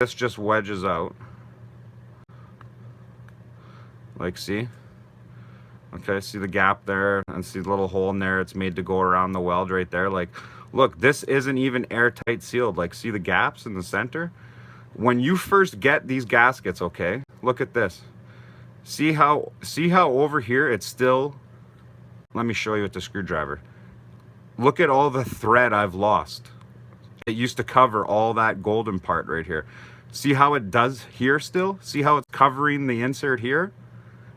this just wedges out. Like, see? Okay, see the gap there, and see the little hole in there. It's made to go around the weld right there. Like, look, this isn't even airtight sealed. Like, see the gaps in the center? When you first get these gaskets, okay, look at this. See how over here it's still, let me show you with the screwdriver. Look at all the thread I've lost. It used to cover all that golden part right here. See how it does here still? See how it's covering the insert here?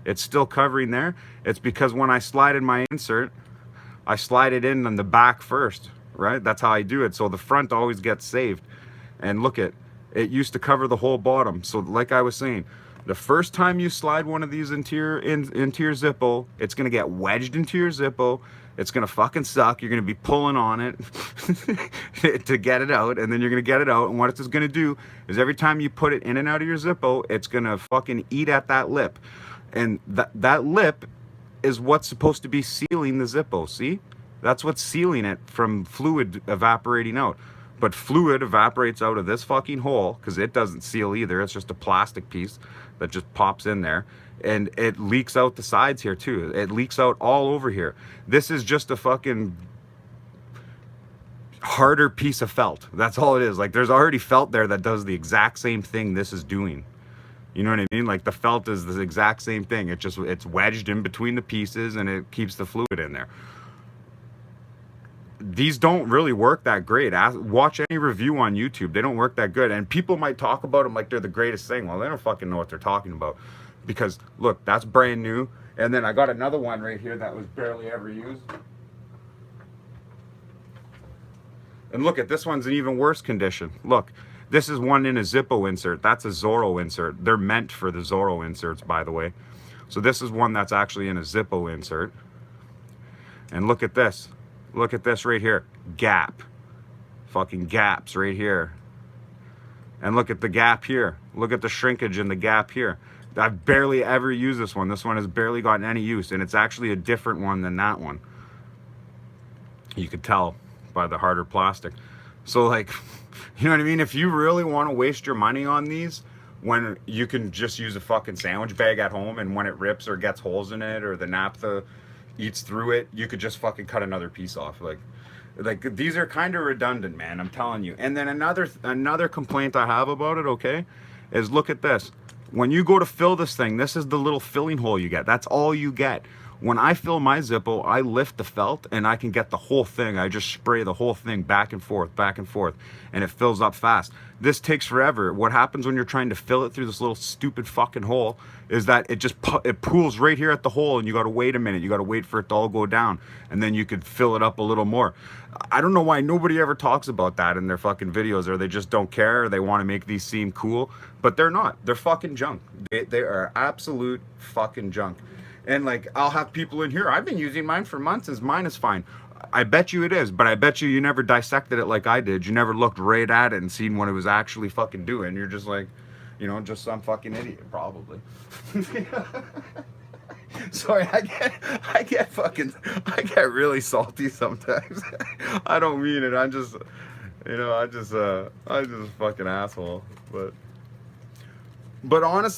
It's still covering there. It's because when I slide in my insert, I slide it in on the back first, right? That's how I do it. So the front always gets saved. And look at, it used to cover the whole bottom. So like I was saying, the first time you slide one of these into your Zippo, it's gonna get wedged into your Zippo. It's gonna fucking suck. You're gonna be pulling on it to get it out, and then you're gonna get it out. And what it's gonna do is every time you put it in and out of your Zippo, it's gonna fucking eat at that lip. And that lip is what's supposed to be sealing the Zippo, see? That's what's sealing it from fluid evaporating out. But fluid evaporates out of this fucking hole, because it doesn't seal either. It's just a plastic piece that just pops in there. And it leaks out the sides here too. It leaks out all over here. This is just a fucking harder piece of felt. That's all it is. Like, there's already felt there that does the exact same thing this is doing. You know what I mean? Like, the felt is the exact same thing. It's wedged in between the pieces, and it keeps the fluid in there. These don't really work that great. Watch any review on YouTube. They don't work that good. And people might talk about them like they're the greatest thing. Well, they don't fucking know what they're talking about. Because, look, that's brand new. And then I got another one right here that was barely ever used. And look at this one's in even worse condition. Look. This is one in a Zippo insert. That's a Zorro insert. They're meant for the Zorro inserts, by the way. So this is one that's actually in a Zippo insert. And look at this. Look at this right here. Gap. Fucking gaps right here. And look at the gap here. Look at the shrinkage in the gap here. I've barely ever used this one. This one has barely gotten any use. And it's actually a different one than that one. You could tell by the harder plastic. So, like, you know what I mean? If you really want to waste your money on these, when you can just use a fucking sandwich bag at home, and when it rips or gets holes in it, or the naphtha eats through it, you could just fucking cut another piece off. Like these are kind of redundant, man, I'm telling you. And then another complaint I have about it, okay, is look at this. When you go to fill this thing, this is the little filling hole you get. That's all you get. When I fill my Zippo, I lift the felt and I can get the whole thing. I just spray the whole thing back and forth, and it fills up fast. This takes forever. What happens when you're trying to fill it through this little stupid fucking hole is that it pools right here at the hole, and you got to wait a minute. You got to wait for it to all go down, and then you could fill it up a little more. I don't know why nobody ever talks about that in their fucking videos, or they just don't care, or they want to make these seem cool, but they're not. They're fucking junk. They are absolute fucking junk. And like, I'll have people in here, I've been using mine for months, and mine is fine. I bet you it is, but I bet you never dissected it like I did. You never looked right at it and seen what it was actually fucking doing. You're just like, you know, just some fucking idiot, probably. Sorry, I get really salty sometimes. I don't mean it. I just fucking asshole. But honestly,